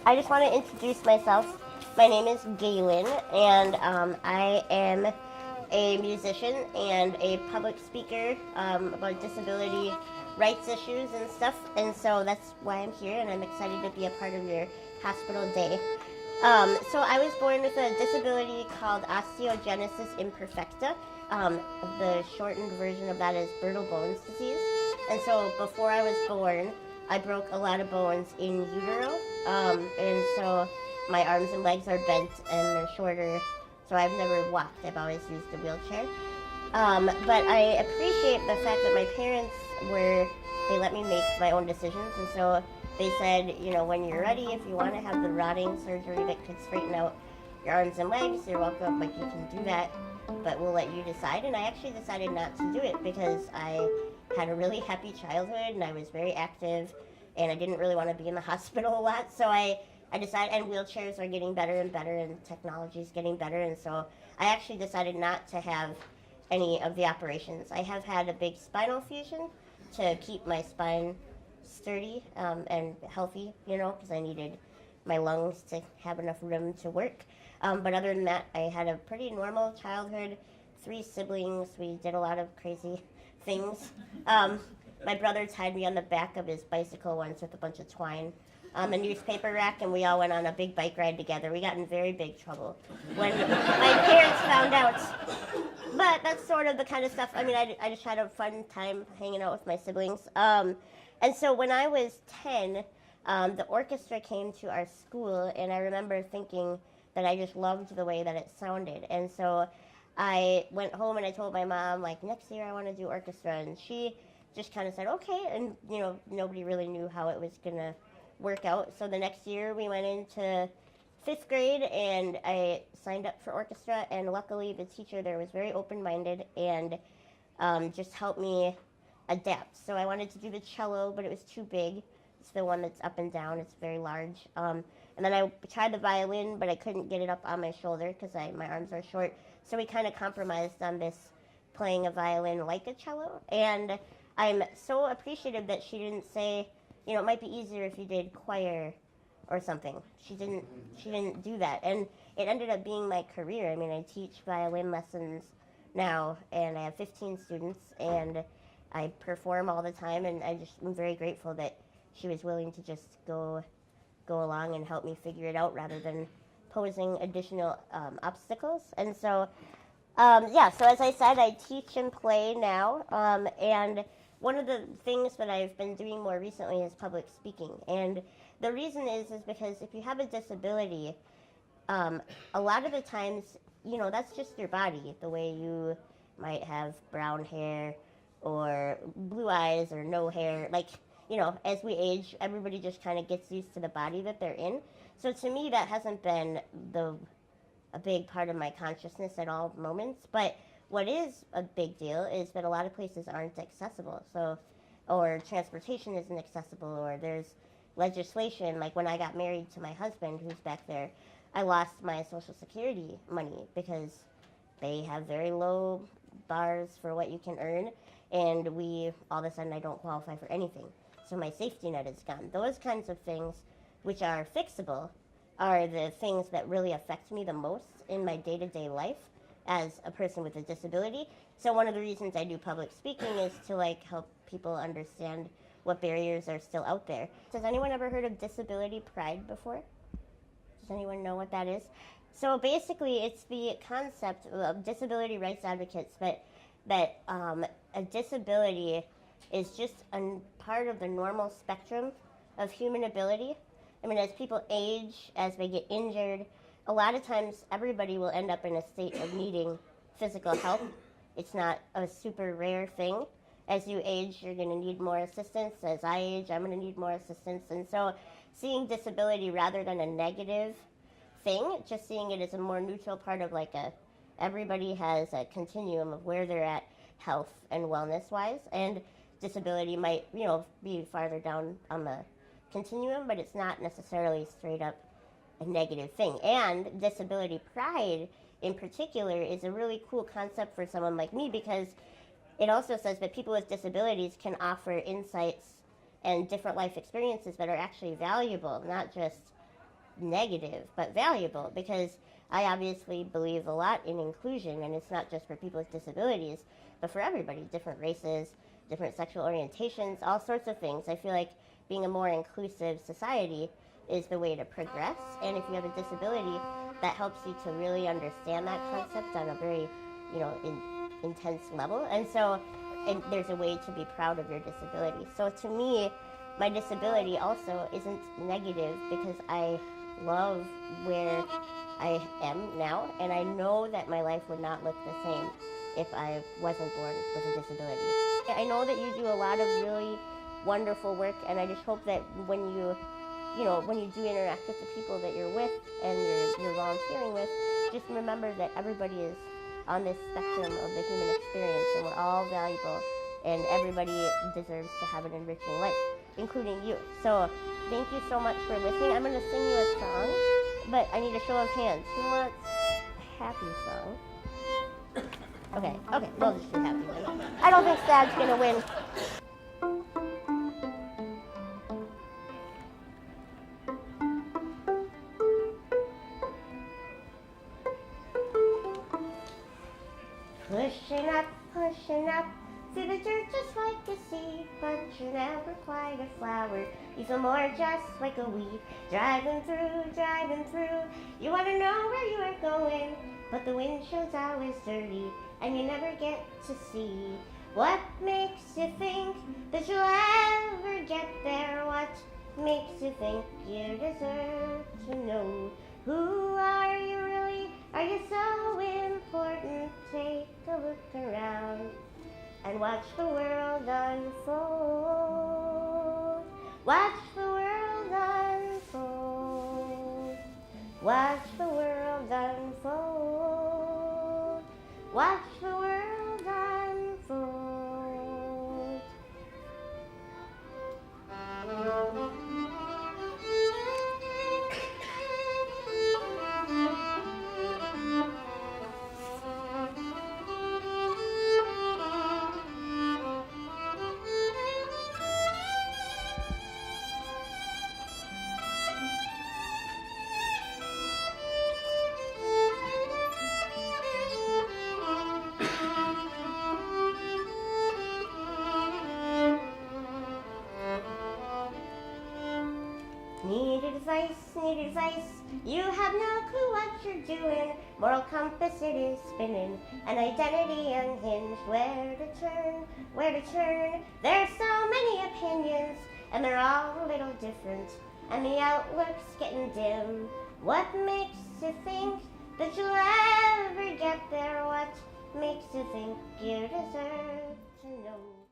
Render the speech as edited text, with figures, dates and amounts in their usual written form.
I just want to introduce myself. My name is Gaelynn, and I am a musician and a public speaker about disability rights issues and stuff. And so that's why I'm here, and I'm excited to be a part of your hospital day. So I was born with a disability called osteogenesis imperfecta. The shortened version of that is brittle bones disease. And so before I was born, I broke a lot of bones in utero, and so my arms and legs are bent and they're shorter. So I've never walked. I've always used a wheelchair. But I appreciate the fact that my parents they let me make my own decisions, and so they said, when you're ready, if you want to have the rotting surgery that could straighten out your arms and legs, you're welcome, like you can do that, but we'll let you decide. And I actually decided not to do it because I had a really happy childhood and I was very active and I didn't really want to be in the hospital a lot. So I decided, and wheelchairs are getting better and better and technology is getting better, and so I actually decided not to have any of the operations. I have had a big spinal fusion to keep my spine sturdy and healthy, because I needed my lungs to have enough room to work. But other than that, I had a pretty normal childhood, 3 siblings. We did a lot of crazy things. My brother tied me on the back of his bicycle once with a bunch of twine on the newspaper rack, and we all went on a big bike ride together. We got in very big trouble when my parents found out. But that's sort of the kind of stuff, I just had a fun time hanging out with my siblings. And so when I was 10, the orchestra came to our school, and I remember thinking that I just loved the way that it sounded. And so I went home and I told my mom, next year I want to do orchestra. And she just kind of said, okay. And, nobody really knew how it was going to work out. So the next year we went into 5th grade and I signed up for orchestra. And luckily the teacher there was very open-minded and just helped me adapt. So I wanted to do the cello, but it was too big. It's the one that's up and down. It's very large. And then I tried the violin, but I couldn't get it up on my shoulder because my arms are short. So we kind of compromised on this playing a violin like a cello. And I'm so appreciative that she didn't say, it might be easier if you did choir or something. She didn't do that. And it ended up being my career. I teach violin lessons now, and I have 15 students, and I perform all the time, and I'm very grateful that she was willing to just go along and help me figure it out rather than posing additional obstacles. And so, so as I said, I teach and play now, and one of the things that I've been doing more recently is public speaking. And the reason is because if you have a disability, a lot of the times, that's just your body, the way you might have brown hair or blue eyes or no hair. As we age, everybody just kind of gets used to the body that they're in. So to me, that hasn't been a big part of my consciousness at all moments. But what is a big deal is that a lot of places aren't accessible. Or transportation isn't accessible, or there's legislation. Like when I got married to my husband, who's back there, I lost my Social Security money because they have very low bars for what you can earn, and all of a sudden I don't qualify for anything. So my safety net is gone. Those kinds of things, which are fixable, are the things that really affect me the most in my day-to-day life as a person with a disability. So one of the reasons I do public speaking is to help people understand what barriers are still out there. Has anyone ever heard of disability pride before? Does anyone know what that is? So basically it's the concept of disability rights advocates that a disability is just a part of the normal spectrum of human ability. As people age, as they get injured, a lot of times everybody will end up in a state of needing physical help. It's not a super rare thing. As you age, you're going to need more assistance. As I age, I'm going to need more assistance. And so seeing disability rather than a negative thing, just seeing it as a more neutral part of everybody has a continuum of where they're at health and wellness wise, and disability might be farther down on the continuum, but it's not necessarily straight up a negative thing. And disability pride in particular is a really cool concept for someone like me because it also says that people with disabilities can offer insights and different life experiences that are actually valuable, not just negative, but valuable, because I obviously believe a lot in inclusion, and it's not just for people with disabilities, but for everybody, different races, different sexual orientations, all sorts of things. I feel like being a more inclusive society is the way to progress, and if you have a disability, that helps you to really understand that concept on a very, intense level. And there's a way to be proud of your disability. So to me, my disability also isn't negative, because I love where I am now, and I know that my life would not look the same if I wasn't born with a disability. I know that you do a lot of really wonderful work, and I just hope that when you do interact with the people that you're with and you're volunteering with, just remember that everybody is on this spectrum of the human experience, and we're all valuable, and everybody deserves to have an enriching life, including you. So thank you so much for listening. I'm going to sing you a song, but I need a show of hands. Who wants a happy song? Okay, we'll just do happy then. I don't think sad's going to win. Pushing up through the dirt just like a seed, but you're never quite a flower. You feel more just like a weed. Driving through, you want to know where you are going, but the windshield's always dirty, and you never get to see what makes you think that you'll ever get there. What makes you think you deserve to know? Who are you really? Are you so important? Take a look around and watch the world unfold. Watch the world unfold. Watch the world unfold. Watch the world unfold. Need advice, you have no clue what you're doing. Moral compass, it is spinning, an identity unhinged. Where to turn? There's so many opinions, and they're all a little different, and the outlook's getting dim. What makes you think that you'll ever get there? What makes you think you deserve to know?